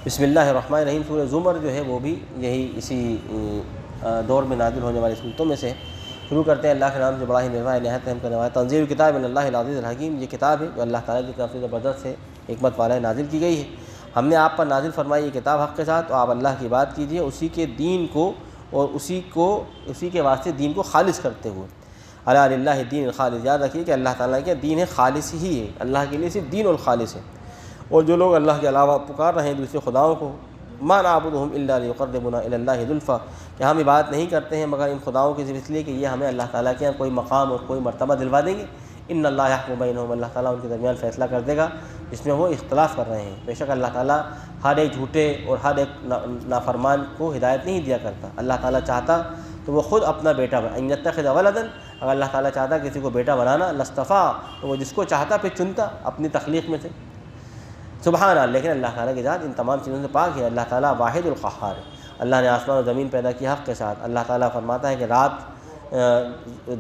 بسم اللہ الرحمن الرحیم۔ سورہ زمر جو ہے وہ بھی یہی اسی دور میں نازل ہونے والی صورتوں میں سے۔ شروع کرتے ہیں اللہ کے نام سے بڑا ہی مہربان نہایت رحم کرنے والا۔ تنزیل کتاب من اللہ العزیز الحکیم، یہ کتاب ہے جو اللہ تعالیٰ کی طرف سے زبردست ہے، حکمت والا ہے، نازل کی گئی ہے۔ ہم نے آپ پر نازل فرمائی یہ کتاب حق کے ساتھ، تو آپ اللہ کی بات کیجیے اسی کے دین کو اور اسی کے واسطے دین کو خالص کرتے ہوئے۔ الا للہ الدین الخالص، یاد رکھیے کہ اللہ تعالیٰ کے دین ہے خالص ہی ہے، اللہ کے لیے صرف دین الخالص ہے۔ اور جو لوگ اللہ کے علاوہ پکار رہے ہیں دوسرے خداؤں کو، ما نعبدهم الا ليقربونا الى الله زلفى، کہ ہم عبادت نہیں کرتے ہیں مگر ان خداؤں کے اس لیے کہ یہ ہمیں اللہ تعالیٰ کے یہاں کوئی مقام اور کوئی مرتبہ دلوا دیں گے۔ ان اللہ یحکم بینہم، اللہ تعالیٰ ان کے درمیان فیصلہ کر دے گا جس میں وہ اختلاف کر رہے ہیں۔ بے شک اللہ تعالیٰ ہر ایک جھوٹے اور ہر ایک نافرمان کو ہدایت نہیں دیا کرتا۔ اللہ تعالیٰ چاہتا تو وہ خود اپنا بیٹا ان یتخذ ولدا، اگر اللہ تعالیٰ چاہتا کسی کو بیٹا بنانا، لاصطفیٰ، تو وہ جس کو چاہتا پھر چنتا اپنی تخلیق میں سے۔ سبحان اللہ، لیکن اللہ تعالیٰ کی ذات ان تمام چیزوں سے پاک ہے۔ اللہ تعالیٰ واحد القہار ہے۔ اللہ نے آسمان و زمین پیدا کی حق کے ساتھ۔ اللہ تعالیٰ فرماتا ہے کہ رات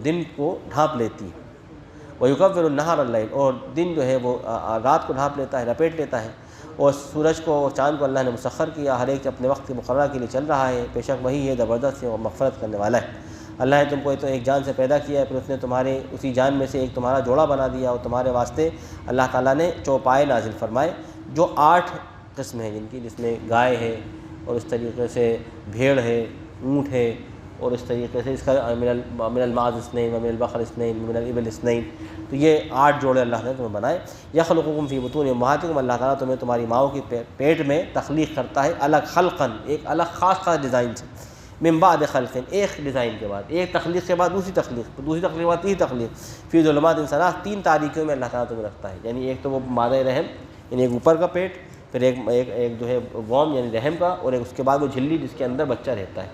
دن کو ڈھانپ لیتی ہے، وَيُكَوِّرُ النَّهَارَ اللَّيْلَ، اور دن جو ہے وہ رات کو ڈھانپ لیتا ہے، لپیٹ لیتا ہے، اور سورج کو اور چاند کو اللہ نے مسخر کیا، ہر ایک اپنے وقت کے مقررہ کے لیے چل رہا ہے۔ بے شک وہی ہے زبردست ہے اور مغفرت کرنے والا ہے۔ اللہ نے تم کو تو ایک جان سے پیدا کیا ہے، پھر اس نے تمہارے اسی جان میں سے ایک تمہارا جوڑا بنا دیا، اور تمہارے واسطے اللہ تعالیٰ نے چوپائے نازل فرمائے جو 8 قسم ہیں جن کی، جس میں گائے ہے، اور اس طریقے سے بھیڑ ہے، اونٹ ہے، اور اس طریقے سے اس کا من الماعز اثنین ومن البقر اثنین ومن الابل اثنین، تو یہ 8 جوڑے اللہ نے تمہیں بنائے۔ یخلقکم فی بطون امہاتکم، اللہ تعالیٰ تمہیں تمہاری ماؤں کی پیٹ میں تخلیق کرتا ہے، الگ خلقاً، ایک الگ خاص ڈیزائن سے، من بعد خلق، ایک ڈیزائن کے بعد، ایک تخلیق کے بعد دوسری تخلیق، دوسری تخلیق کے بعد تیسری تخلیق، فی ظلمات ثلاث، 3 تاریکیوں میں اللہ تعالیٰ تمہیں رکھتا ہے۔ یعنی ایک تو وہ مادہ رحم، یعنی ایک اوپر کا پیٹ، پھر ایک جو ہے ووم یعنی رحم کا، اور ایک اس کے بعد وہ جھلی جس کے اندر بچہ رہتا ہے،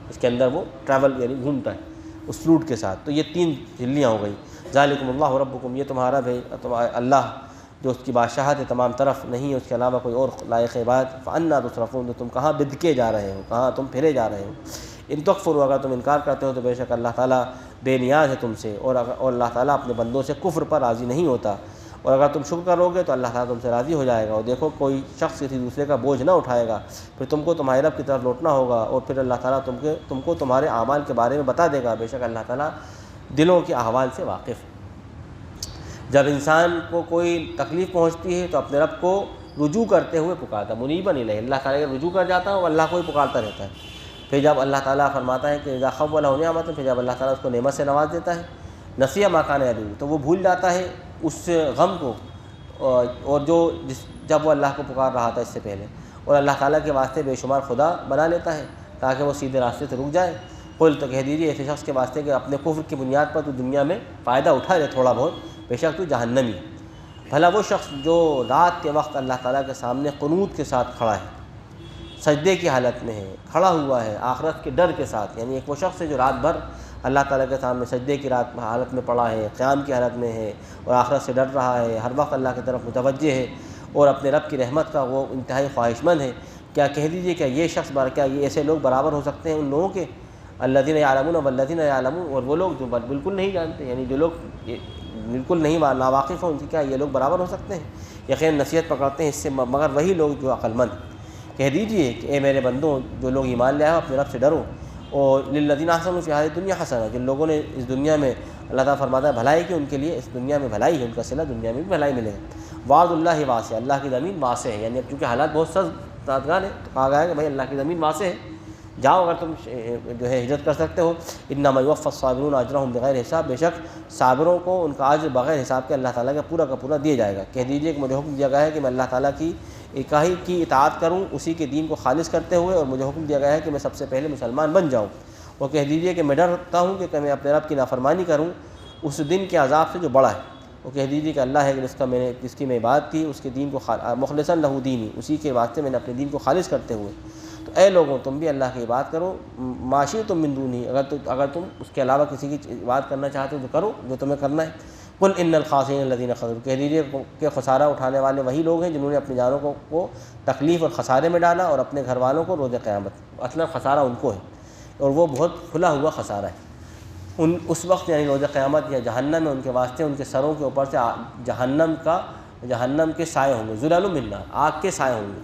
اس کے اندر وہ ٹریول یعنی گھومتا ہے اس فلوٹ کے ساتھ۔ تو یہ 3 جھلیاں ہو گئیں۔ ذالکم اللہ ربکم، یہ تمہارا اللہ جو اس کی بادشاہت ہے تمام طرف، نہیں ہے اس کے علاوہ کوئی اور لائق عبادت۔ فانا تصرفون، تو تم کہاں بدکے جا رہے ہو، کہاں تم پھرے جا رہے ہو۔ ان تکفروا، اگر تم انکار کرتے ہو تو بے شک اللہ تعالیٰ بے نیاز ہے تم سے، اور اللہ تعالیٰ اپنے بندوں سے کفر پر راضی نہیں ہوتا، اور اگر تم شکر کرو گے تو اللہ تعالیٰ تم سے راضی ہو جائے گا۔ اور دیکھو کوئی شخص کسی دوسرے کا بوجھ نہ اٹھائے گا، پھر تم کو تمہارے رب کی طرف لوٹنا ہوگا، اور پھر اللہ تعالیٰ تم کو تمہارے اعمال کے بارے میں بتا دے گا۔ بے شک اللہ تعالیٰ دلوں کے احوال سے واقف ہے۔ جب انسان کو کوئی تکلیف پہنچتی ہے تو اپنے رب کو رجوع کرتے ہوئے پکارتا، منیباً الیہ، اللہ تعالیٰ کے رجوع کر جاتا ہے اور اللہ کو ہی پکارتا رہتا ہے۔ پھر جب اللہ تعالیٰ فرماتا ہے کہ اذا خوّلہ نعمۃ، پھر جب اللہ تعالیٰ اس کو نعمت سے نواز دیتا ہے، نسیہ ما کان یدعو، تو وہ بھول جاتا ہے اس غم کو، اور جب وہ اللہ کو پکار رہا تھا اس سے پہلے، اور اللہ تعالیٰ کے واسطے بے شمار خدا بنا لیتا ہے تاکہ وہ سیدھے راستے سے رک جائے۔ قل، تو کہہ دیجیے ایسے شخص کے واسطے کہ اپنے کفر کی بنیاد پر تو دنیا میں فائدہ اٹھا لے تھوڑا بہت، بے شک تو جہنمی ہے۔ بھلا وہ شخص جو رات کے وقت اللہ تعالیٰ کے سامنے قنوت کے ساتھ کھڑا ہے، سجدے کی حالت میں ہے، کھڑا ہوا ہے آخرت کے ڈر کے ساتھ، یعنی ایک وہ شخص ہے جو رات بھر اللہ تعالیٰ کے سامنے سجدے کی حالت میں پڑا ہے، قیام کی حالت میں ہے، اور آخرت سے ڈر رہا ہے، ہر وقت اللہ کی طرف متوجہ ہے، اور اپنے رب کی رحمت کا وہ انتہائی خواہش مند ہے۔ کیا کہہ دیجیے کہ یہ شخص کیا یہ ایسے لوگ برابر ہو سکتے ہیں ان لوگوں کے، الذین یعلمون والذین یعلمون، اور وہ لوگ جو بالکل نہیں جانتے، یعنی جو لوگ بالکل نہیں ناواقف ہیں، ان کی کیا یہ لوگ برابر ہو سکتے ہیں؟ یقین نصیحت پکڑتے ہیں اس سے مگر وہی لوگ جو عقل مند۔ کہہ دیجیے کہ اے میرے بندوں، جو لوگ ایمان لے آئے اپنے رب سے ڈرو، اور للذین احسنوا فی ہذہ الدنیا حسنہ، جن لوگوں نے اس دنیا میں اللہ تعالیٰ فرماتا ہے بھلائی کی، ان کے لیے اس دنیا میں بھلائی ہے، ان کا صلہ دنیا میں بھی بھلائی ملے گا۔ وعد اللہ واسع، اللہ کی زمین واسع ہے، یعنی اب چونکہ حالات بہت سخت ہیں تو کہا گیا ہے کہ بھائی اللہ کی زمین واسع ہے، جاؤ اگر تم جو ہے ہجرت کر سکتے ہو۔ انما یوفی الصابرون اجرهم بغیر حساب، بے شک صابروں کو ان کا اجر بغیر حساب کے اللہ تعالیٰ کا پورا دیا جائے گا۔ کہہ دیجیے کہ مجھے حکم دیا گیا ہے کہ میں اللہ تعالیٰ کی الہی کی اطاعت کروں، اسی کے دین کو خالص کرتے ہوئے، اور مجھے حکم دیا گیا ہے کہ میں سب سے پہلے مسلمان بن جاؤں۔ اور کہہ دیجیے کہ میں ڈرتا ہوں کہ میں اپنے رب کی نافرمانی کروں اس دن کے عذاب سے جو بڑا ہے۔ وہ کہہ دیجیے کہ اللہ ہے کہ جس کی میں عبادت کی، اس کے دین کو مخلصاً لہ دینی، اسی کے واسطے میں نے اپنے دین کو خالص کرتے ہوئے۔ تو اے لوگوں، تم بھی اللہ کی عبادت کرو، معاشی تم من دونہ، اگر تم اس کے علاوہ کسی کی عبادت کرنا چاہتے ہو تو کرو جو تمہیں کرنا ہے۔ قل ان الخاسرین الذین خسروا، کہہ دیجیے کہ خسارہ اٹھانے والے وہی لوگ ہیں جنہوں نے اپنی جانوں کو تکلیف اور خسارے میں ڈالا، اور اپنے گھر والوں کو روز قیامت۔ اصلا خسارہ ان کو ہے، اور وہ بہت کھلا ہوا خسارہ ہے۔ اس وقت یعنی روز قیامت یا جہنم میں ان کے واسطے ان کے سروں کے اوپر سے جہنم کے سائے ہوں گے، ظلال من نار، آگ کے سائے ہوں گے۔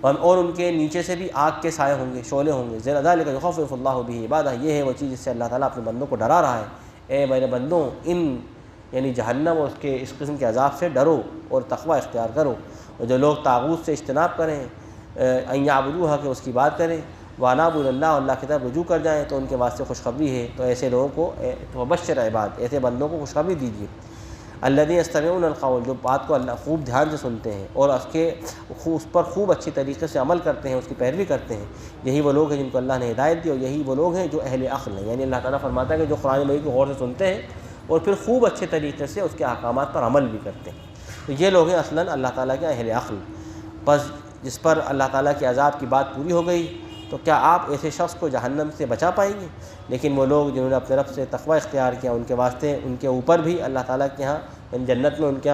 اور ان کے نیچے سے بھی آگ کے سائے ہوں گے، شعلے ہوں گے۔ ذَلِكَ يُخَوِّفُ اللَّهُ بِهِ عِبَادَهُ، یہ ہے وہ چیز جس سے اللہ تعالیٰ اپنے بندوں کو ڈرا رہا ہے۔ اے میرے بندوں، ان یعنی جہنم اور اس کے اس قسم کے عذاب سے ڈرو اور تقوی اختیار کرو۔ اور جو لوگ طاغوت سے اجتناب کریں، ان یعبدوها کہ اس کی بات کریں، وَأَنَابُوا إِلَى اللَّهِ، اللہ کی طرف رجوع کر جائیں، تو ان کے واسطے خوشخبری ہے۔ تو ایسے لوگوں کو وبشر عباد، ایسے بندوں کو خوشخبری دیجیے۔ الذین یستمعون القول، جو بات کو اللہ خوب دھیان سے سنتے ہیں اور اس پر خوب اچھی طریقے سے عمل کرتے ہیں، اس کی پیروی کرتے ہیں، یہی وہ لوگ ہیں جن کو اللہ نے ہدایت دی، اور یہی وہ لوگ ہیں جو اہل عقل ہیں۔ یعنی اللہ تعالیٰ فرماتا ہے کہ جو قرآن مجید کو غور سے سنتے ہیں اور پھر خوب اچھے طریقے سے اس کے احکامات پر عمل بھی کرتے ہیں، تو یہ لوگ ہیں اصلاً اللہ تعالیٰ کے اہل عقل۔ بس جس پر اللہ تعالیٰ کے عذاب کی بات پوری ہو گئی، تو کیا آپ ایسے شخص کو جہنم سے بچا پائیں گے؟ لیکن وہ لوگ جنہوں نے اپنے رب سے تقوی اختیار کیا، ان کے واسطے ان کے اوپر بھی اللہ تعالیٰ کے ہاں جنت میں ان کے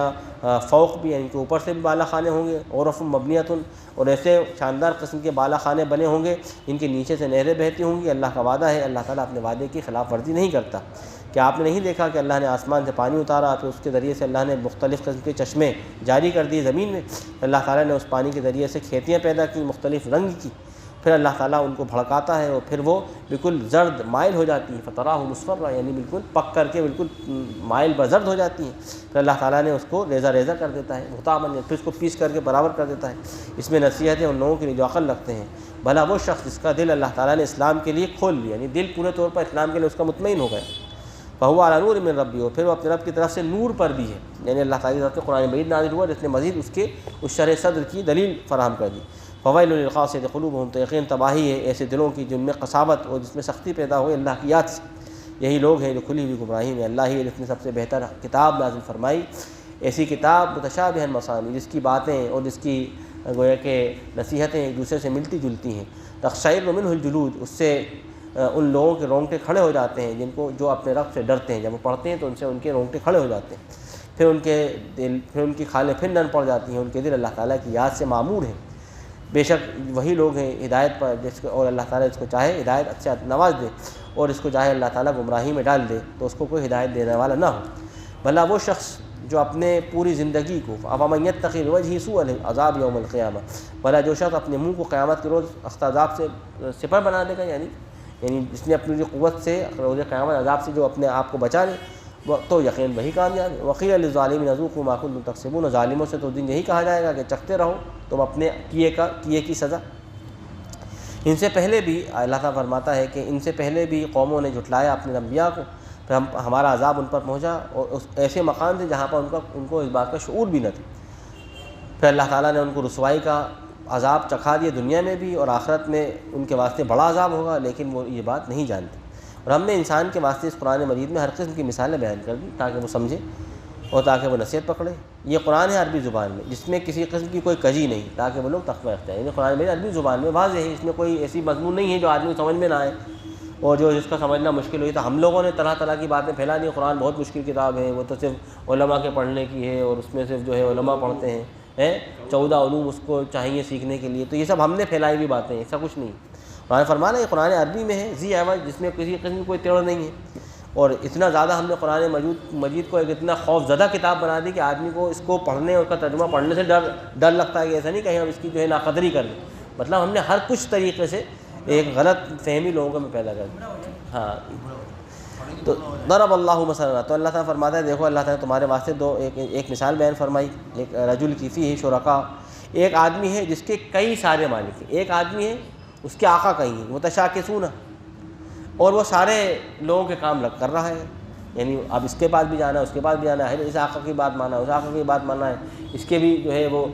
فوق بھی، یعنی ان کے اوپر سے بھی بالا خانے ہوں گے، غرف مبنیۃ، اور ایسے شاندار قسم کے بالا خانے بنے ہوں گے ان کے نیچے سے نہریں بہتی ہوں گی۔ اللہ کا وعدہ ہے، اللہ تعالیٰ اپنے وعدے کی خلاف ورزی نہیں کرتا۔ کیا آپ نے نہیں دیکھا کہ اللہ نے آسمان سے پانی اتارا، پھر اس کے ذریعے سے اللہ نے مختلف قسم کے چشمے جاری کر دیے زمین میں، اللہ تعالیٰ نے اس پانی کے ذریعے سے کھیتیاں پیدا کی مختلف رنگ کی، پھر اللہ تعالیٰ ان کو بھڑکاتا ہے اور پھر وہ بالکل زرد مائل ہو جاتی ہیں، فَتَرَاهُ مُصْفَرًّا، یعنی بالکل پک کر کے بالکل مائل بزرد ہو جاتی ہیں، پھر اللہ تعالیٰ نے اس کو ریزہ ریزہ کر دیتا ہے، مُحْتَامًا، پھر اس کو پیس کر کے برابر کر دیتا ہے۔ اس میں نصیحت ہے ان لوگوں کے لیے جو عقل رکھتے ہیں۔ بھلا وہ شخص جس کا دل اللہ تعالیٰ نے اسلام کے لیے کھول لیا، یعنی دل پورے طور پر اسلام کے لیے اس کا مطمئن ہو گیا، فَهُوَ عَلَىٰ نُورٍ مِّن رَبِّهِ، اور پھر وہ اپنے رب کی طرف سے نور پر بھی ہے، یعنی اللہ تعالیٰ کی طرف سے قرآن مجید نازل ہوا جس نے مزید اس شرح صدر کی دلیل فراہم کر دی۔ فَوَيْلٌ لِلْقَاسِيَةِ قُلُوبُهُمْ، تو یقین تباہی ہے ایسے دلوں کی جن میں قساوت اور جس میں سختی پیدا ہوئی اللہ کی یاد سے۔ یہی لوگ ہیں جو کھلی ہوئی گمراہی میں، اللہ ہی جس نے سب سے بہتر کتاب نازل فرمائی، ایسی کتاب متشابہ مثانی، جس کی باتیں اور جس کی گویا کہ نصیحتیں ایک دوسرے سے ملتی جلتی ہیں۔ تقشعر منہ الجلود، اس سے ان لوگوں کے رونگٹے کھڑے ہو جاتے ہیں جو اپنے رب سے ڈرتے ہیں، جب وہ پڑھتے ہیں تو ان سے ان کے رونگٹے کھڑے ہو جاتے ہیں، پھر ان کی کھالیں پھر نرم پڑ جاتی ہیں، ان کے دل اللہ تعالیٰ کی یاد سے معمور ہیں۔ بے شک وہی لوگ ہیں ہدایت پر اور اللہ تعالیٰ اس کو چاہے ہدایت سے نواز دے، اور اس کو چاہے اللہ تعالیٰ گمراہی میں ڈال دے تو اس کو کوئی ہدایت دینے والا نہ ہو۔ بھلا وہ شخص جو اپنے پوری زندگی کو أَفَمَن يَتَّقِي بِوَجْهِهِ سُوءَ الْعَذَابِ يَوْمَ الْقِيَامَةِ، بھلا جو شخص اپنے منہ کو قیامت کے روز سخت عذاب سے سپر بنا دے گا، یعنی جس نے اپنی قوت سے روز قیامت عذاب سے جو اپنے آپ کو بچا لے، تو یقین وہی کامیاب ہے۔ وَقِيلَ لِلظَّالِمِينَ ذُوقُوا مَا كُنتُمْ تَكْسِبُونَ، ظالموں سے تو دن یہی کہا جائے گا کہ چکھتے رہو تم اپنے کیے کی سزا۔ ان سے پہلے بھی اللہ تعالیٰ فرماتا ہے کہ ان سے پہلے بھی قوموں نے جھٹلایا اپنے انبیاء کو، پھر ہمارا عذاب ان پر پہنچا، اور اس ایسے مقام تھے جہاں پر ان کو اس بات کا شعور بھی نہ تھا۔ پھر اللہ تعالیٰ نے ان کو رسوائی کا عذاب چکھا دیا دنیا میں بھی، اور آخرت میں ان کے واسطے بڑا عذاب ہوگا، لیکن وہ یہ بات نہیں جانتے۔ اور ہم نے انسان کے واسطے اس قرآن مجید میں ہر قسم کی مثالیں بیان کر دی تاکہ وہ سمجھے اور تاکہ وہ نصیحت پکڑے۔ یہ قرآن ہے عربی زبان میں، جس میں کسی قسم کی کوئی کجی نہیں، تاکہ وہ لوگ تقوی اختیار کریں۔ قرآن مجید عربی زبان میں واضح ہے، اس میں کوئی ایسی مضمون نہیں ہے جو آدمی سمجھ میں نہ آئے اور جس کا سمجھنا مشکل ہوئی۔ تو ہم لوگوں نے طرح طرح کی باتیں پھیلا دی، قرآن بہت مشکل کتاب ہے، وہ تو صرف علماء کے پڑھنے کی ہے، اور اس میں صرف علماء پڑھتے ہیں 14 علوم اس کو چاہیے سیکھنے کے لیے، تو یہ سب ہم نے پھیلائی ہوئی باتیں ہیں، ایسا کچھ نہیں۔ قرآن فرمانا یہ قرآن عربی میں ہے ذی عوج، جس میں کسی قسم کی کوئی تیڑ نہیں ہے، اور اتنا زیادہ ہم نے قرآن مجید کو ایک اتنا خوف زدہ کتاب بنا دی کہ آدمی کو اس کو پڑھنے اور اس کا ترجمہ پڑھنے سے ڈر لگتا ہے کہ ایسا نہیں کہیں ہم اس کی ناقدری کر دیں، مطلب ہم نے ہر کچھ طریقے سے ایک غلط فہمی لوگوں میں پیدا کر دی۔ ہاں، تو ضرب اللہ مثلا، تو اللہ تعالیٰ فرماتا ہے دیکھو اللہ تعالیٰ تمہارے واسطے ایک مثال بیان فرمائی، ایک رجل کی فیہ شرکاء، ایک آدمی ہے جس کے کئی سارے مالک ہیں، ایک آدمی ہے اس کے آقا کہیں ہیں، متشاکسون، اور وہ سارے لوگوں کے کام کر رہا ہے، یعنی اب اس کے پاس بھی جانا ہے، اس کے پاس بھی جانا ہے، اس آقا کی بات مانا ہے، اس آقا کی بات ماننا ہے، اس کے بھی وہ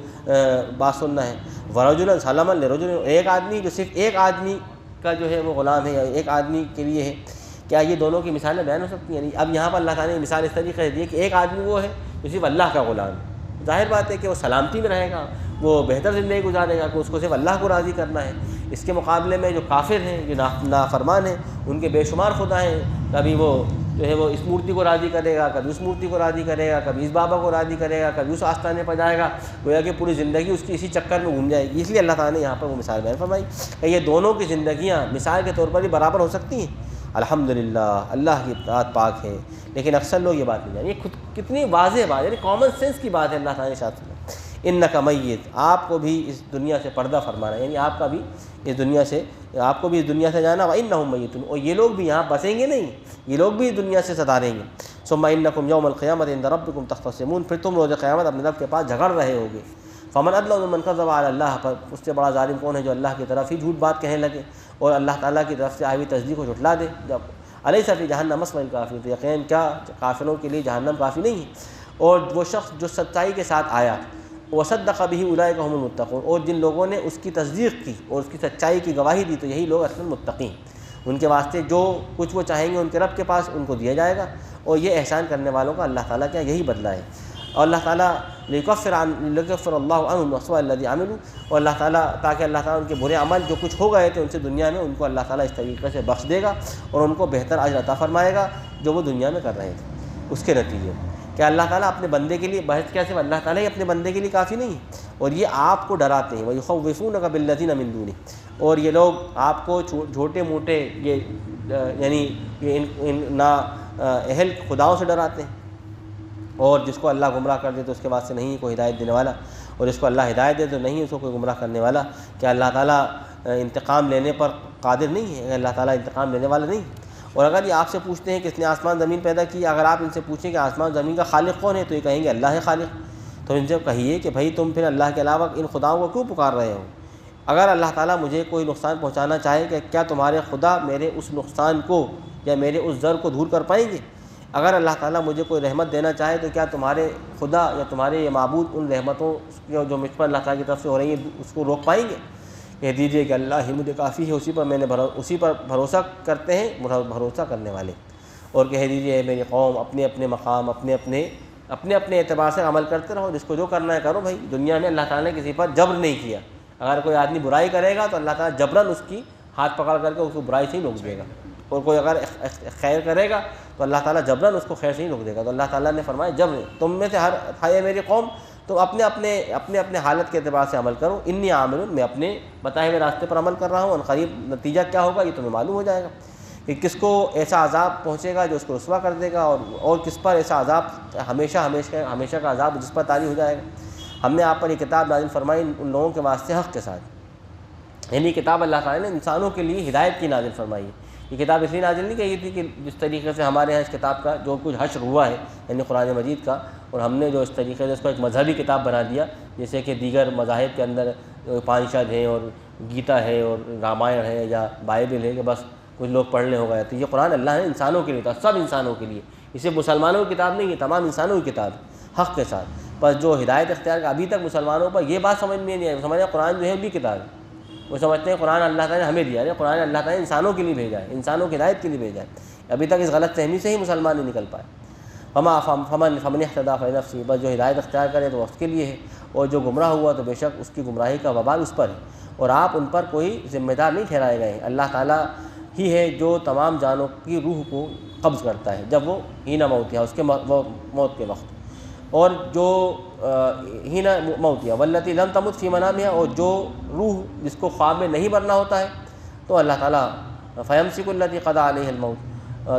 بات سننا ہے۔ ورجلا سلما لرجل، ایک آدمی جو صرف ایک آدمی کا وہ غلام ہے یا ایک آدمی کے لیے ہے، کیا یہ دونوں کی مثالیں بیان ہو سکتی ہیں؟ یعنی اب یہاں پر اللہ تعالیٰ نے مثال اس طریقے سے دی ہے کہ ایک آدمی وہ ہے جو صرف اللہ کا غلام ہے، ظاہر بات ہے کہ وہ سلامتی میں رہے گا، وہ بہتر زندگی گزارے گا کہ اس کو صرف اللہ کو راضی کرنا ہے۔ اس کے مقابلے میں جو کافر ہیں، جو نافرمان ہیں، ان کے بے شمار خدا ہیں، کبھی وہ وہ اس مورتی کو راضی کرے گا، کبھی اس مورتی کو راضی کرے گا، کبھی اس بابا کو راضی کرے گا، کبھی اس آستانے پر جائے گا، گویا کہ پوری زندگی اس کی اسی چکر میں گھوم جائے گی۔ اس لیے اللہ تعالیٰ نے یہاں پر وہ مثال بیان فرمائی کہ یہ دونوں کی زندگیاں مثال کے طور پر ہی برابر ہو سکتی ہیں۔ الحمدللہ، اللہ کی ذات پاک ہے، لیکن اکثر لوگ یہ بات نہیں جانتے۔ یہ کتنی واضح بات ہے، یعنی کامن سینس کی بات ہے اللہ تعالیٰ نے ارشاد فرمائی۔ انک میت، آپ کو بھی اس دنیا سے پردہ فرمانا، یعنی آپ کا بھی اس دنیا سے، آپ کو بھی اس دنیا سے جانا، وانہم میتون، اور یہ لوگ بھی یہاں بسیں گے نہیں، یہ لوگ بھی اس دنیا سے ستاریں گے، ثم انکم یوم القیامۃ عند ربکم تختصمون، پھر تم روز قیامت اپنے رب کے پاس جھگڑ رہے ہوگے، فمن اظلم ممن کذب علی اللہ، پر اس سے بڑا ظالم کون ہے جو اللہ کی طرف ہی جھوٹ بات کہنے لگے اور اللہ تعالیٰ کی طرف سے آئی ہوئی تصدیق کو جھٹلا دے۔ جب الیس فی جہنم مثوی للکافرین، تو یقین کیا کافروں کے لیے جہنم کافی نہیں ہے، اور وہ شخص جو سچائی کے ساتھ آیا، وصدق بہ اولئک هم المتقون، اور جن لوگوں نے اس کی تصدیق کی اور اس کی سچائی کی گواہی دی، تو یہی لوگ اصل متقین، ان کے واسطے جو کچھ وہ چاہیں گے ان کے رب کے پاس ان کو دیا جائے گا، اور یہ احسان کرنے والوں کا اللہ تعالیٰ کا یہی بدلہ ہے۔ اور اللہ تعالیٰ لیکفر اللہ عنہم اسوء الذی عملوا، اور اللہ تعالیٰ تاکہ اللہ تعالیٰ ان کے برے عمل جو کچھ ہو گئے تھے ان سے دنیا میں، ان کو اللہ تعالیٰ اس طریقے سے بخش دے گا اور ان کو بہتر اجر عطا فرمائے گا جو وہ دنیا میں کر رہے تھے۔ اس کے نتیجے میں کہ اللہ تعالیٰ اپنے بندے کے لیے، بحث کیا صرف اللہ تعالیٰ ہی اپنے بندے کے لیے کافی نہیں ہے، اور یہ آپ کو ڈراتے ہیں، وَيُخَوِّفُونَكَ بِالَّذِينَ مِن دُونِهِ، اور یہ لوگ آپ کو چھوٹے موٹے یعنی نا اہل خداؤں سے ڈراتے ہیں، اور جس کو اللہ گمراہ کر دے تو اس کے بعد سے نہیں کوئی ہدایت دینے والا، اور جس کو اللہ ہدایت دے تو نہیں اس کو کوئی گمراہ کرنے والا۔ کہ اللہ تعالیٰ انتقام لینے پر قادر نہیں ہے، اللہ تعالیٰ انتقام لینے والا نہیں ہے۔ اور اگر یہ آپ سے پوچھتے ہیں کہ اس نے آسمان زمین پیدا کی، اگر آپ ان سے پوچھیں کہ آسمان زمین کا خالق کون ہے تو یہ کہیں گے اللہ ہے خالق، تو ان سے کہیے کہ بھائی تم پھر اللہ کے علاوہ ان خداؤں کو کیوں پکار رہے ہو؟ اگر اللہ تعالیٰ مجھے کوئی نقصان پہنچانا چاہے کہ کیا تمہارے خدا میرے اس نقصان کو یا میرے اس ضر کو دور کر پائیں گے؟ اگر اللہ تعالیٰ مجھے کوئی رحمت دینا چاہے تو کیا تمہارے خدا یا تمہارے یہ معبود ان رحمتوں جو مجھ پر اللہ تعالیٰ کی طرف سے ہو رہی ہیں اس کو روک پائیں گے؟ کہہ دیجئے کہ اللہ ہی مجھے کافی ہے، اسی پر بھروسہ کرتے ہیں بھروسہ کرنے والے، اور کہہ دیجئے میری قوم اپنے اپنے مقام اپنے اپنے اعتبار سے عمل کرتے رہو، جس کو جو کرنا ہے کرو۔ بھائی دنیا میں اللہ تعالیٰ نے کسی پر جبر نہیں کیا، اگر کوئی آدمی برائی کرے گا تو اللہ تعالیٰ جبراً اس کی ہاتھ پکڑ کر کے اس کو برائی سے ہی روک دے گا، اور کوئی اگر خیر کرے گا تو اللہ تعالیٰ جبراً اس کو خیر سے ہی روک دے گا۔ تو اللہ تعالیٰ نے فرمایا جبر، تم میں سے ہر ہے میری قوم، تو اپنے اپنے حالت کے اعتبار سے عمل کرو، انی عامل، میں اپنے بتائے ہوئے راستے پر عمل کر رہا ہوں، اور قریب نتیجہ کیا ہوگا یہ تمہیں معلوم ہو جائے گا کہ کس کو ایسا عذاب پہنچے گا جو اس کو رسوا کر دے گا، اور کس پر ایسا عذاب ہمیشہ کا عذاب جس پر طاری ہو جائے گا۔ ہم نے آپ پر یہ کتاب نازل فرمائی ان لوگوں کے واسطے حق کے ساتھ، یعنی کتاب اللہ تعالیٰ نے انسانوں کے لیے ہدایت کی نازل فرمائی ہے۔ یہ کتاب اس لیے نازل نہیں کی تھی کہ جس طریقے سے ہمارے ہاں اس کتاب کا جو کچھ حشر ہوا ہے یعنی قرآن مجید کا، اور ہم نے جو اس طریقے سے اس کو ایک مذہبی کتاب بنا دیا، جیسے کہ دیگر مذاہب کے اندر اپنشد ہے اور گیتا ہے اور رامائن ہے یا بائبل ہے کہ بس کچھ لوگ پڑھ لیں ہو گئے، تو یہ قرآن اللہ نے انسانوں کے لیے تھا، سب انسانوں کے لیے، اسے مسلمانوں کی کتاب نہیں ہے، تمام انسانوں کی کتاب حق کے ساتھ۔ بس جو ہدایت اختیار کا ابھی تک مسلمانوں پر یہ بات سمجھ میں نہیں آئی، سمجھا قرآن جو ہے بھی کتاب ہے، وہ سمجھتے ہیں قرآن اللہ تعالیٰ نے ہمیں دیا ہے، قرآن اللہ تعالیٰ نے انسانوں کے لیے بھیجا ہے، انسانوں کی ہدایت کے لیے بھیجا ہے۔ ابھی تک اس غلط فہمی سے ہی مسلمان نہیں نکل پائے۔ فمن اهتدى فلنفسه، بس جو ہدایت اختیار کرے تو اس کے لیے ہے، اور جو گمراہ ہوا تو بے شک اس کی گمراہی کا وبال اس پر ہے، اور آپ ان پر کوئی ذمہ دار نہیں ٹھہرائے گئے ہیں۔ اللہ تعالیٰ ہی ہے جو تمام جانوں کی روح کو قبض کرتا ہے جب وہ ہینا موتیا، اس کے موت کے وقت، اور جو ہینا موتیا واللتی لم تمت فی منامہا، اور جو روح جس کو خواب میں نہیں مرنا ہوتا ہے تو اللہ تعالیٰ فیمسک التی قضی علیہ الموت،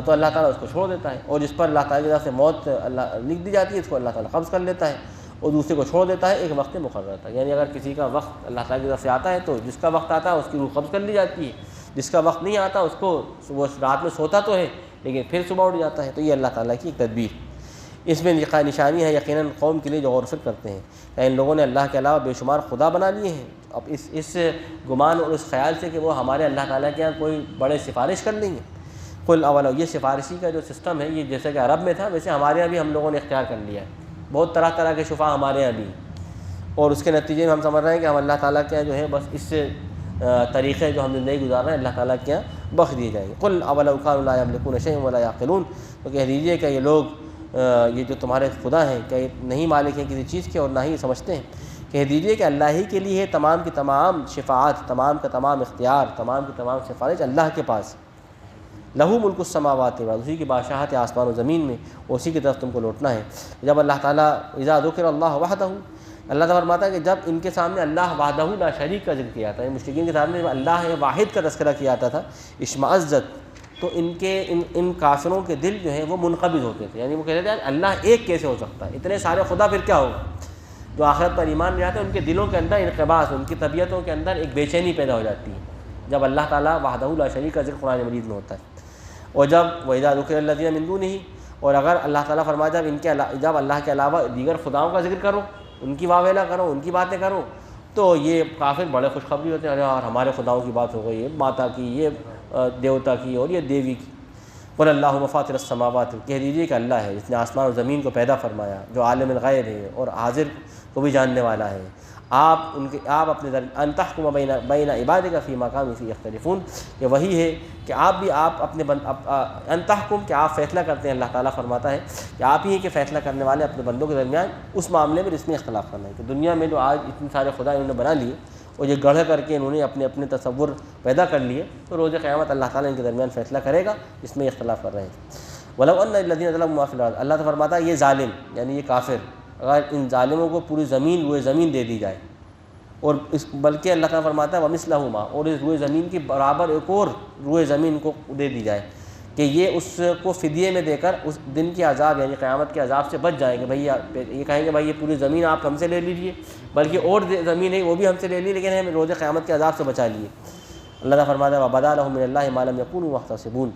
تو اللہ تعالیٰ اس کو چھوڑ دیتا ہے، اور جس پر اللہ تعالیٰ کی طرف سے موت اللہ لکھ دی جاتی ہے اس کو اللہ تعالیٰ قبض کر لیتا ہے اور دوسرے کو چھوڑ دیتا ہے ایک وقت مقرر تک۔ یعنی اگر کسی کا وقت اللہ تعالیٰ کی طرف سے آتا ہے تو جس کا وقت آتا ہے اس کی روح قبض کر لی جاتی ہے، جس کا وقت نہیں آتا اس کو، وہ رات میں سوتا تو ہے لیکن پھر صبح اٹھ جاتا ہے۔ تو یہ اللہ تعالیٰ کی ایک تدبیر، اس میں نشانی ہے یقیناً قوم کے لیے جو غور و فکر کرتے ہیں کہ ان لوگوں نے اللہ کے علاوہ بے شمار خدا بنا لیے ہیں۔ اب اس گمان اور اس خیال سے کہ وہ ہمارے اللہ تعالیٰ کے یہاں کوئی بڑے سفارش کر لیں گے۔ قل اولو، یہ سفارشی کا جو سسٹم ہے یہ جیسے کہ عرب میں تھا ویسے ہمارے یہاں بھی ہم لوگوں نے اختیار کر لیا ہے، بہت طرح طرح کے شفاء ہمارے یہاں بھی، اور اس کے نتیجے میں ہم سمجھ رہے ہیں کہ ہم اللہ تعالیٰ کے یہاں جو ہے بس اس سے طریقے جو ہم زندگی گزار رہے ہیں اللہ تعالیٰ کے یہاں بخش دیے جائیں گے۔ قل اولو کانوا لا یملکون شیئا ولا یعقلون، تو کہہ دیجیے کہ یہ لوگ یہ جو تمہارے خدا ہیں کہ نہیں مالک ہیں کسی چیز کے اور نہ ہی سمجھتے ہیں، کہہ دیجیے کہ اللہ ہی کے لیے تمام کی تمام شفاعت، تمام کا تمام اختیار، تمام کی تمام سفارش اللہ کے پاس، لہو ملک السماوات والارض، اسی کی بادشاہت ہے آسمان و زمین میں، اسی کی طرف تم کو لوٹنا ہے۔ جب اللہ تعالیٰ اذا ذکر اللہ وحدہ، اللہ تعالیٰ فرماتا ہے کہ جب ان کے سامنے اللہ وحدہ لا شریک کا ذکر کیا جاتا ہے، مشرکین کے سامنے جب اللہ واحد کا تذکرہ کیا جاتا تھا اشمئزت، تو ان کافروں کے دل جو ہیں وہ منقبض ہوتے تھے، یعنی وہ کہتے تھے اللہ ایک کیسے ہو سکتا ہے، اتنے سارے خدا پھر کیا ہوگا۔ جو آخرت پر ایمان نہیں لاتے ان کے دلوں کے اندر انقباض، ان کی طبیعتوں کے اندر ایک بے چینی پیدا ہو جاتی ہے جب اللہ تعالیٰ وحدہ لا شریک کا ذکر قرآن مجید میں ہوتا ہے۔ اور جب وَإِذَا ذُكِرَ الَّذِينَ مِن دُونِهِ، اور اگر اللہ تعالیٰ فرمایا جب اللہ کے علاوہ دیگر خداؤں کا ذکر کرو، ان کی واویلا کرو، ان کی باتیں کرو، تو یہ کافر بڑے خوشخبری ہوتے ہیں، ارے یار ہمارے خداؤں کی بات ہو گئی، یہ ماتا کی، یہ دیوتا کی، اور یہ دیوی کی۔ قُلِ اللَّهُمَّ فَاطِرَ السَّمَاوَاتِ، کہہ دیجیے کہ اللہ ہے جس نے آسمان اور زمین کو پیدا فرمایا، جو عالم الغیب ہے اور حاضر کو بھی جاننے والا ہے۔ آپ اپنے ان تحکم بین عبادک فیما کانوا فیہ یختلفون، یہ وہی ہے کہ آپ اپنے ان تحکم کہ آپ فیصلہ کرتے ہیں۔ اللہ تعالیٰ فرماتا ہے کہ آپ ہی ہیں کہ فیصلہ کرنے والے اپنے بندوں کے درمیان اس معاملے میں جس میں اختلاف کرنا ہے، کہ دنیا میں جو آج اتنے سارے خدا انہوں نے بنا لیے اور یہ گڑھ کر کے انہوں نے اپنے تصور پیدا کر لیے، تو روز قیامت اللہ تعالیٰ ان کے درمیان فیصلہ کرے گا جس میں اختلاف کر رہے ہیں۔ وَلَوْ أَنَّ الَّذِينَ ظَلَمُوا مَا فِي الْأَرْضِ، اللہ تو فرماتا ہے یہ ظالم یعنی یہ کافر، اگر ان ظالموں کو پوری زمین روئے زمین دے دی جائے، اور بلکہ اللہ تعالیٰ فرماتا ہے وَمِثْلَهُ مَعَهُ، اور اس روئے زمین کی برابر ایک اور روئے زمین کو دے دی جائے، کہ یہ اس کو فدیے میں دے کر اس دن کے عذاب یعنی قیامت کے عذاب سے بچ جائیں گے۔ بھائی یہ کہیں گے بھائی یہ پوری زمین آپ ہم سے لے لیجئے، بلکہ اور زمین ہے وہ بھی ہم سے لے لی، لیکن ہم روز قیامت کے عذاب سے بچا لیے۔ اللہ تعالیٰ فرماتا ہے وَبَدَا لَهُم مِّنَ اللَّهِ مَا لَمْ يَكُونُوا يَحْتَسِبُونَ،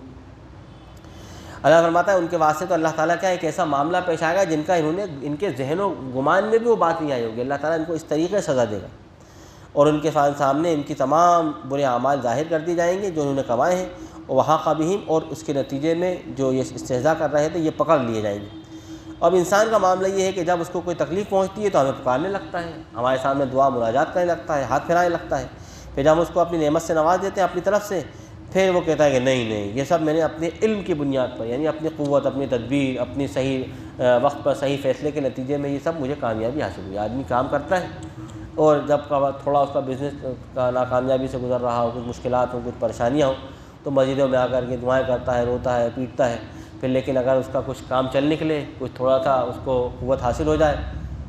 اللہ فرماتا ہے ان کے واسطے تو اللہ تعالیٰ کا ایک ایسا معاملہ پیش آئے گا جن کا ان کے ذہن و گمان میں بھی وہ بات نہیں آئی ہوگی، اللہ تعالیٰ ان کو اس طریقے سے سزا دے گا، اور ان کے سامنے ان کی تمام برے اعمال ظاہر کر دی جائیں گے جو انہوں نے کمائے ہیں، وَحَاقَ بِهِمْ، اور اس کے نتیجے میں جو یہ استہزاء کر رہے تھے یہ پکڑ لیے جائیں گے۔ اب انسان کا معاملہ یہ ہے کہ جب اس کو کوئی تکلیف پہنچتی ہے تو ہمیں پکارنے لگتا ہے، ہمارے سامنے دعا مناجات کرنے لگتا ہے، ہاتھ پھیلانے لگتا ہے، پھر جب ہم اس کو اپنی نعمت سے نواز دیتے ہیں اپنی طرف سے، پھر وہ کہتا ہے کہ نہیں یہ سب میں نے اپنے علم کی بنیاد پر، یعنی اپنی قوت، اپنی تدبیر، اپنی صحیح وقت پر صحیح فیصلے کے نتیجے میں یہ سب مجھے کامیابی حاصل ہوئی۔ آدمی کام کرتا ہے اور جب تھوڑا اس کا بزنس کا ناکامیابی سے گزر رہا ہو، کچھ مشکلات ہوں، کچھ پریشانیاں ہوں، تو مسجدوں میں آ کر کے دعائیں کرتا ہے، روتا ہے، پیٹتا ہے، پھر لیکن اگر اس کا کچھ کام چل نکلے، کچھ تھوڑا سا اس کو قوت حاصل ہو جائے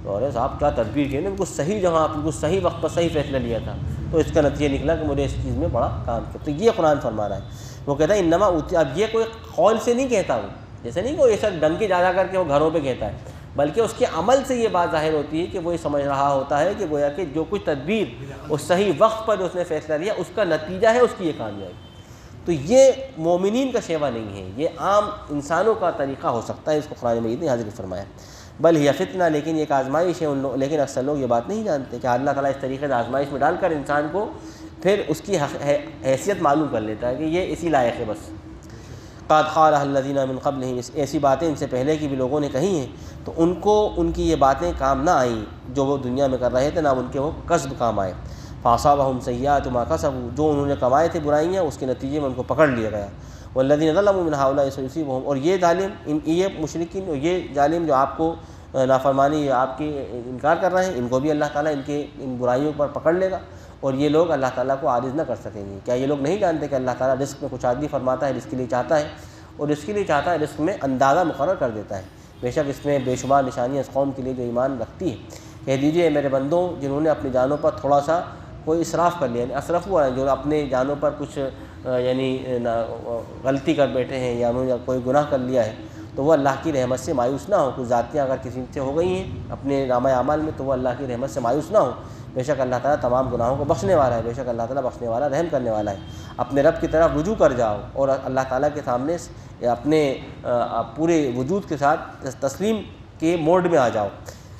تو ارے صاحب کیا تدبیر کی، بالکل صحیح جگہ بالکل صحیح وقت پر صحیح فیصلہ لیا تھا، تو اس کا نتیجہ نکلا کہ مجھے اس چیز میں بڑا کام کیا۔ تو یہ قرآن فرما رہا ہے، وہ کہتا ہے انما اوتی، اب یہ کوئی قول سے نہیں کہتا ہوں، جیسے نہیں کوئی ایسا ڈنکی جا کر کے وہ گھروں پہ کہتا ہے، بلکہ اس کے عمل سے یہ بات ظاہر ہوتی ہے کہ وہ یہ سمجھ رہا ہوتا ہے کہ گویا کہ جو کچھ تدبیر اس صحیح وقت پر جو اس نے فیصلہ لیا اس کا نتیجہ ہے اس کی یہ کامیابی۔ تو یہ مومنین کا شیوا نہیں ہے، یہ عام انسانوں کا طریقہ ہو سکتا ہے، اس کو قرآن مجید نے حاضر فرمایا۔ بل ہی فتنہ، لیکن ایک آزمائش ہے لیکن اکثر لوگ یہ بات نہیں جانتے کہ اللہ تعالیٰ اس طریقے سے آزمائش میں ڈال کر انسان کو پھر اس کی حیثیت معلوم کر لیتا ہے کہ یہ اسی لائق ہے بس۔ قد قالها الذین من قبلہم، ایسی باتیں ان سے پہلے کی بھی لوگوں نے کہی ہیں تو ان کی یہ باتیں کام نہ آئیں جو وہ دنیا میں کر رہے تھے، نہ ان کے وہ کسب کام آئے۔ فاصابہم سیئات ما کسبوا، جو انہوں نے کمائے تھے برائیاں اس کے نتیجے میں ان کو پکڑ لیا گیا۔ والذین ظلموا من ہؤلاء سیصیبہم، اور یہ ظالم، یہ مشرکین اور یہ ظالم جو آپ کو نافرمانی آپ کی انکار کر رہے ہیں، ان کو بھی اللہ تعالیٰ ان برائیوں پر پکڑ لے گا، اور یہ لوگ اللہ تعالیٰ کو عاجز نہ کر سکیں گے۔ کیا یہ لوگ نہیں جانتے کہ اللہ تعالیٰ رزق میں کچھ آدمی فرماتا ہے رزق کے لیے چاہتا ہے، اور رزق کے لیے چاہتا ہے رزق میں اندازہ مقرر کر دیتا ہے، بے شک اس میں بے شمار نشانیاں اس قوم کے لیے جو ایمان رکھتی ہے۔ کہہ دیجئے میرے بندوں جنہوں نے اپنی جانوں پر تھوڑا سا کوئی اسراف کر لیا، یعنی اسرف ہوا ہے، جو اپنے جانوں پر کچھ یعنی غلطی کر بیٹھے ہیں یا انہوں نے کوئی گناہ کر لیا ہے، تو وہ اللہ کی رحمت سے مایوس نہ ہو۔ کچھ ذاتیاں اگر کسی سے ہو گئی ہیں اپنے نامہ اعمال میں تو وہ اللہ کی رحمت سے مایوس نہ ہو، بے شک اللہ تعالیٰ تمام گناہوں کو بخشنے والا ہے، بے شک اللہ تعالیٰ بخشنے والا رحم کرنے والا ہے۔ اپنے رب کی طرف رجوع کر جاؤ اور اللہ تعالیٰ کے سامنے اپنے پورے وجود کے ساتھ تسلیم کے موڈ میں آ جاؤ،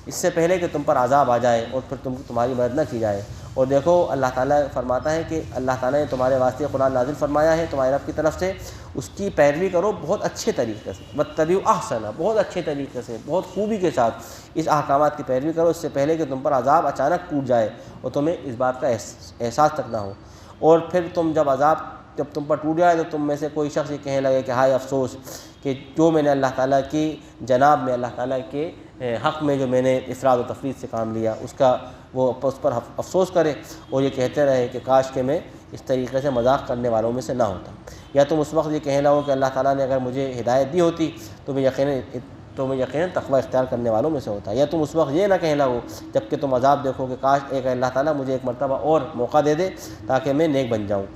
اس سے پہلے کہ تم پر عذاب آ جائے اور پھر تمہاری مدد نہ کی جائے۔ اور دیکھو اللہ تعالیٰ فرماتا ہے کہ اللہ تعالیٰ نے تمہارے واسطے قرآن نازل فرمایا ہے تمہارے رب کی طرف سے، اس کی پیروی کرو بہت اچھے طریقے سے، واتبعوا احسن، بہت اچھے طریقے سے، بہت خوبی کے ساتھ اس احکامات کی پیروی کرو، اس سے پہلے کہ تم پر عذاب اچانک ٹوٹ جائے اور تمہیں اس بات کا احساس تک نہ ہو، اور پھر جب تم پر ٹوٹ جائے تو تم میں سے کوئی شخص یہ کہنے لگے کہ ہائے افسوس کہ جو میں نے اللہ تعالیٰ کی جناب میں، اللہ تعالیٰ کے حق میں جو میں نے افراد و تفرید سے کام لیا وہ اس پر افسوس کرے، اور یہ کہتے رہے کہ کاش کہ میں اس طریقے سے مذاق کرنے والوں میں سے نہ ہوتا۔ یا تم اس وقت یہ کہنے لگو کہ اللہ تعالیٰ نے اگر مجھے ہدایت دی ہوتی تو میں یقیناً تقوی اختیار کرنے والوں میں سے ہوتا۔ یا تم اس وقت یہ نہ کہنے لگو جب کہ تم عذاب دیکھو کہ کاش ایک اللہ تعالیٰ مجھے ایک مرتبہ اور موقع دے دے تاکہ میں نیک بن جاؤں۔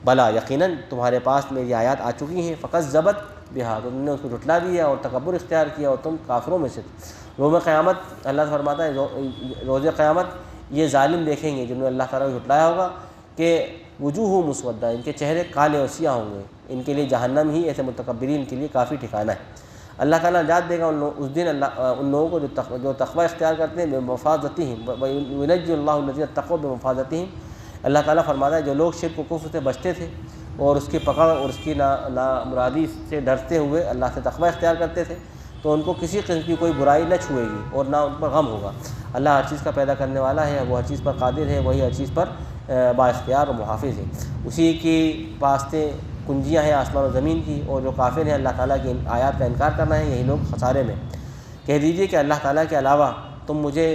بلا یقیناً تمہارے پاس میری آیات آ چکی ہیں، فقط ضبط بہا، تم نے اس کو جھٹلا دیا اور تکبر اختیار کیا اور تم کافروں میں سے تھے۔ یوم قیامت اللہ فرماتا ہے روز قیامت یہ ظالم دیکھیں گے جنہوں نے اللہ تعالیٰ کو جھٹلایا ہوگا کہ وجوہ مسودہ، ان کے چہرے کالے اور سیاہ ہوں گے، ان کے لیے جہنم ہی ایسے متکبرین کے لیے کافی ٹھکانہ ہے۔ اللہ تعالیٰ نجات دے گا اس دن ان لوگوں کو جو تقوی اختیار کرتے ہیں بمفازتہم، وینجی اللہ الذین اتقوا بمفازتہم۔ اللہ تعالیٰ فرماتا ہے جو لوگ شرک و کفر سے بچتے تھے اور اس کی پکڑ اور اس کی نامرادی سے ڈرتے ہوئے اللہ سے تقوی اختیار کرتے تھے، تو ان کو کسی قسم کی کوئی برائی نہ چھوئے گی اور نہ ان پر غم ہوگا۔ اللہ ہر چیز کا پیدا کرنے والا ہے، وہ ہر چیز پر قادر ہے، وہی ہر چیز پر بااختیار و محافظ ہے۔ اسی کی واسطے کنجیاں ہیں آسمان و زمین کی، اور جو کافر ہیں اللہ تعالیٰ کی آیات کا انکار کرنا ہے یہی لوگ خسارے میں۔ کہہ دیجئے کہ اللہ تعالیٰ کے علاوہ تم مجھے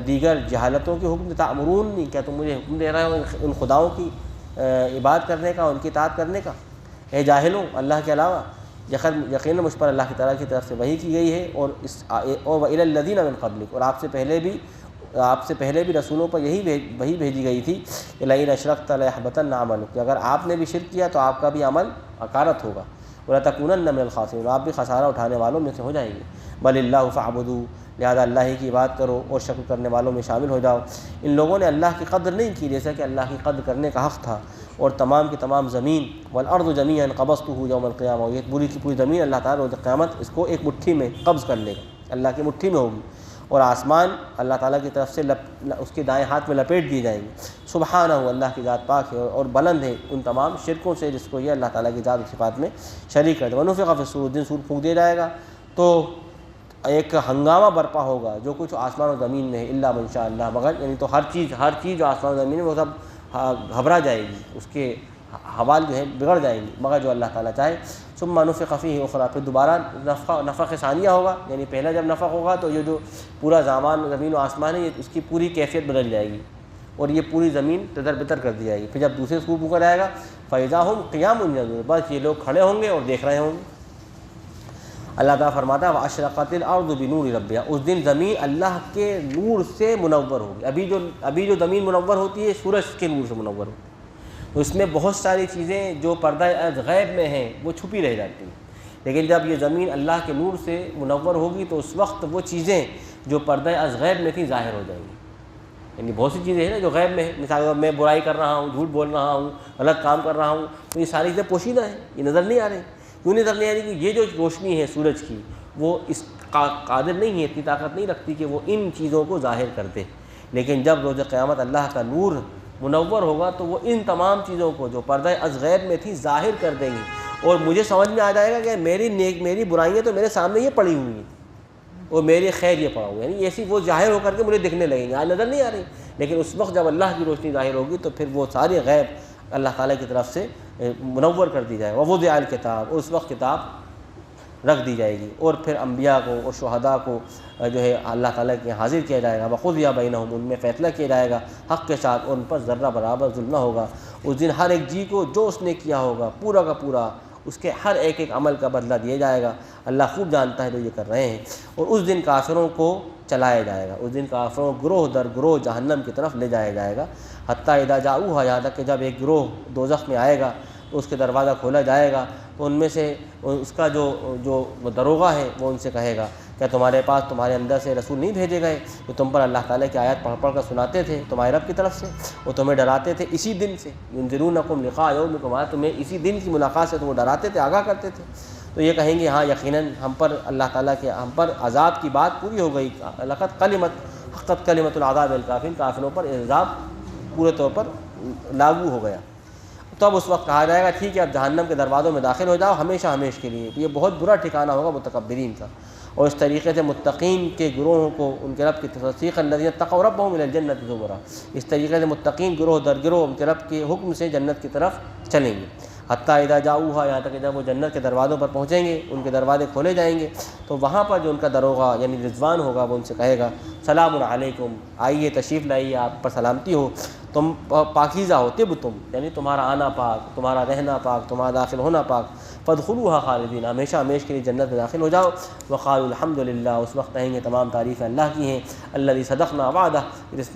دیگر جہالتوں کے حکم تعمرون نہیں، کیا تم مجھے حکم دے رہے ہو ان خداؤں کی عبادت کرنے کا، ان کی اطاعت کرنے کا؟ اے جاہلوں، اللہ کے علاوہ یقیناً مجھ پر اللہ کی تعالیٰ کی طرف سے وحی کی گئی ہے، اور وَإِلَى الَّذِينَ مِن قَبْلِكَ، اور آپ سے پہلے بھی رسولوں پر وہی بھیجی گئی تھی کہ لَئِنْ أَشْرَكْتَ لَيَحْبَطَنَّ عَمَلُكَ، کہ اگر آپ نے بھی شرک کیا تو آپ کا بھی عمل حقارت ہوگا، وَلَتَكُونَنَّ مِنَ الْخَاسِرِينَ، اور آپ بھی خسارہ اٹھانے والوں میں سے ہو جائیں گے۔ بَلِ اللَّهُ فَاعْبُدُوا، لہذا اللہ ہی کی عبادت کرو اور شکر کرنے والوں میں شامل ہو جاؤ۔ ان لوگوں نے اللہ کی قدر نہیں کی جیسا کہ اللہ کی قدر کرنے کا حق تھا، اور تمام کی تمام زمین والارض جمیعا قبضتہ یوم القیامہ، یہ پوری کی پوری زمین اللہ تعالیٰ روز قیامت اس کو ایک مٹھی میں قبض کر لے گا، اللہ کی مٹھی میں ہوگی، اور آسمان اللہ تعالیٰ کی طرف سے اس کے دائیں ہاتھ میں لپیٹ دیے جائیں گے۔ سبحانہ، اللہ کی ذات پاک ہے اور بلند ہے ان تمام شرکوں سے جس کو یہ اللہ تعالیٰ کی ذات و صفات میں شریک کرتے۔ وَنُفِخَ فِی الصُّورِ، دن سور پھونک دیا جائے گا تو ایک ہنگامہ برپا ہوگا جو کچھ آسمان و زمین میں ہے، الا من شاء اللہ، مگر یعنی تو ہر چیز جو آسمان و زمین میں وہ سب گھبرا جائے گی، اس کے حوال جو ہے بگڑ جائیں گی، مگر جو اللہ تعالیٰ چاہے۔ ثم نفخ فیہ اخری، پھر دوبارہ نفخ ثانیہ ہوگا، یعنی پہلا جب نفخ ہوگا تو یہ جو پورا زمین و آسمان ہے اس کی پوری کیفیت بدل جائے گی، اور یہ پوری زمین تدر بتر کر دی جائے گی۔ پھر جب دوسرے سور پھونکا جائے گا فَإِذَا هُمْ قِيَامٌ يَنظُرُونَ، بس یہ لوگ کھڑے ہوں گے اور دیکھ رہے ہوں گے۔ اللہ تعالیٰ فرماتا ہے وَأَشْرَقَتِ الْأَرْضُ بِنُورِ رَبِّهَا، اس دن زمین اللہ کے نور سے منور ہوگی۔ ابھی جو زمین منور ہوتی ہے سورج کے نور سے منور ہوتی ہے، تو اس میں بہت ساری چیزیں جو پردہ از غیب میں ہیں وہ چھپی رہ جاتی ہیں، لیکن جب یہ زمین اللہ کے نور سے منور ہوگی تو اس وقت وہ چیزیں جو پردہ از غیب میں تھیں ظاہر ہو جائیں گی۔ یعنی بہت سی چیزیں ہیں نا جو غیب میں ہیں، مثال میں برائی کر رہا ہوں، جھوٹ بول رہا ہوں، غلط کام کر رہا ہوں، تو یہ ساری چیزیں پوشیدہ ہیں، یہ نظر نہیں آ رہی۔ کیوں نظر نہیں آ رہی؟ کہ یہ جو روشنی ہے سورج کی وہ اس قادر نہیں ہے، اتنی طاقت نہیں رکھتی کہ وہ ان چیزوں کو ظاہر کر دے، لیکن جب روز قیامت اللہ کا نور منور ہوگا تو وہ ان تمام چیزوں کو جو پردہ از غیب میں تھی ظاہر کر دیں گی، اور مجھے سمجھ میں آ جائے گا کہ میری برائیاں تو میرے سامنے یہ پڑی ہوئی ہیں اور میری خیر یہ پڑا ہوا ہے، یعنی ایسی وہ ظاہر ہو کر کے مجھے دکھنے لگیں گے، آج نظر نہیں آ رہی، لیکن اس وقت جب اللہ کی روشنی ظاہر ہوگی تو پھر وہ ساری غیب اللہ تعالیٰ کی طرف سے منور کر دی جائے گا۔ ووضع الکتاب، اور اس وقت کتاب رکھ دی جائے گی، اور پھر انبیاء کو اور شہداء کو جو ہے اللہ تعالیٰ کے حاضر کیا جائے گا۔ وقضی بینہم، ان میں فیصلہ کیا جائے گا حق کے ساتھ، اور ان پر ذرہ برابر ظلم نہ ہوگا۔ اس دن ہر ایک جی کو جو اس نے کیا ہوگا پورا کا پورا اس کے ہر ایک عمل کا بدلہ دیا جائے گا۔ اللہ خوب جانتا ہے جو یہ کر رہے ہیں۔ اور اس دن کافروں کو چلایا جائے گا، اس دن کافروں گروہ در گروہ جہنم کی طرف لے جایا جائے گا، حتیٰ اذا جاؤہا، یہاں تک کہ جب ایک گروہ دوزخ میں آئے گا تو اس کے دروازہ کھولا جائے گا، تو ان میں سے اس کا جو دروغہ ہے وہ ان سے کہے گا کیا تمہارے پاس تمہارے اندر سے رسول نہیں بھیجے گئے جو تم پر اللہ تعالیٰ کی آیات پڑھ پڑھ کر سناتے تھے تمہارے رب کی طرف سے، وہ تمہیں ڈراتے تھے اسی دن سے، ينذرونکم لقاء یومکم، تمہیں اسی دن کی ملاقات سے وہ ڈراتے تھے، آگاہ کرتے تھے۔ تو یہ کہیں گے ہاں یقیناً ہم پر اللہ تعالیٰ کے ہم پر عذاب کی بات پوری ہو گئی، حقت کلمۃ العذاب الکافرین، کافروں پر عذاب پورے طور پر لاگو ہو گیا۔ تب اس وقت کہا جائے گا ٹھیک ہے اب جہنم کے دروازوں میں داخل ہو جاؤ ہمیشہ کے لیے۔ یہ بہت برا ٹھکانہ ہوگا متکبرین کا۔ اور اس طریقے سے متقین کے گروہوں کو ان کے رب کی تصدیق الذین اتقوا ربهم الی الجنۃ زمرا، اس طریقے سے متقین گروہ در گروہ ان کے رب کے حکم سے جنت کی طرف چلیں گے۔ حتیٰ اذا جاؤہا، یہاں تک کہ جب وہ جنت کے دروازوں پر پہنچیں گے ان کے دروازے کھولے جائیں گے تو وہاں پر جو ان کا دروغہ یعنی رضوان ہوگا وہ ان سے کہے گا سلام علیکم، آئیے تشریف لائیے، آپ پر سلامتی ہو، تم پاکیزہ ہو، طب تم یعنی تمہارا آنا پاک، تمہارا رہنا پاک، تمہارا داخل ہونا پاک، فادخلوها خالدین، ہمیشہ کے لیے جنت میں داخل ہو جاؤ۔ وقالوا الحمدللہ، اس وقت کہیں گے تمام تعریفیں اللہ کی ہیں، الذی صدقنا وعدہ، جس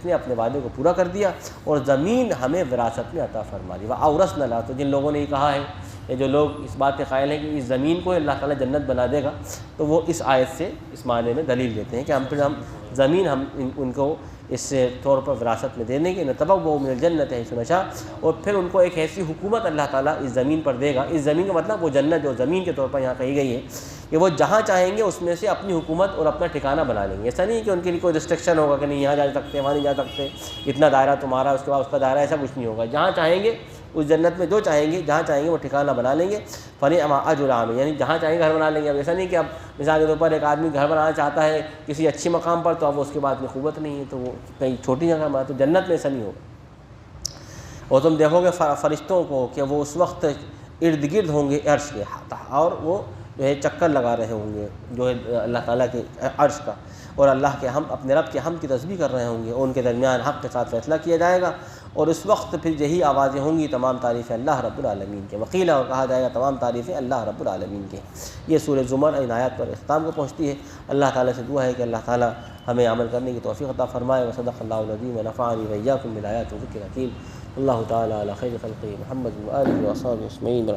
نے اپنے وعدے کو پورا کر دیا اور زمین ہمیں وراثت میں عطا فرما دی۔ واورثنا الارض، تو جن لوگوں نے یہ کہا ہے یہ جو لوگ اس بات کے قائل ہیں کہ اس زمین کو اللہ تعالیٰ جنت بنا دے گا، تو وہ اس آیت سے اس معنی میں دلیل دیتے ہیں کہ ہم زمین ان کو اس طور پر وراثت میں دے دیں گے، نتبوأ من الجنۃ حیث نشاء، اور پھر ان کو ایک ایسی حکومت اللہ تعالیٰ اس زمین پر دے گا۔ اس زمین کا مطلب وہ جنت جو زمین کے طور پر یہاں کہی گئی ہے کہ وہ جہاں چاہیں گے اس میں سے اپنی حکومت اور اپنا ٹھکانہ بنا لیں گے۔ ایسا نہیں کہ ان کے لیے کوئی ریسٹرکشن ہوگا کہ نہیں یہاں جا سکتے وہاں نہیں جا سکتے، اتنا دائرہ تمہارا اس کے بعد اس کا دائرہ، ایسا کچھ نہیں ہوگا۔ جہاں چاہیں گے اس جنت میں جو چاہیں گے، جہاں چاہیں گے وہ ٹھکانہ بنا لیں گے۔ فنعم اجر العاملین، یعنی جہاں چاہیں گے گھر بنا لیں گے۔ اب ایسا نہیں کہ اب مثال کے طور پر ایک آدمی گھر بنانا چاہتا ہے کسی اچھی مقام پر، تو اب اس کے بعد میں قوت نہیں ہے تو وہ کہیں چھوٹی جگہ بنا، تو جنت میں ایسا نہیں ہوگا۔ اور تم دیکھو گے فرشتوں کو کہ وہ اس وقت ارد گرد ہوں گے عرش کے، اور وہ جو ہے چکر لگا رہے ہوں گے جو ہے اللہ تعالیٰ کے عرش کا، اور اللہ کے اپنے رب کے حمد کی تسبیح کر رہے ہوں گے، اور ان کے درمیان حق کے ساتھ فیصلہ کیا جائے گا، اور اس وقت پھر یہی آوازیں ہوں گی تمام تعریفیں اللہ رب العالمین کے، وقیل اور کہا جائے گا تمام تعریفیں اللہ رب العالمین کے۔ یہ سورہ زمر ان آیات پر اختتام کو پہنچتی ہے۔ اللہ تعالیٰ سے دعا ہے کہ اللہ تعالیٰ ہمیں عمل کرنے کی توفیق عطا فرمائے۔ وصدق اللہ العظیم ونفعنی وإياکم بالآیات والذکر الحکیم۔ اللہ تعالیٰ علی خیر خلقہ محمد وآلہ وصحبہ اجمعین۔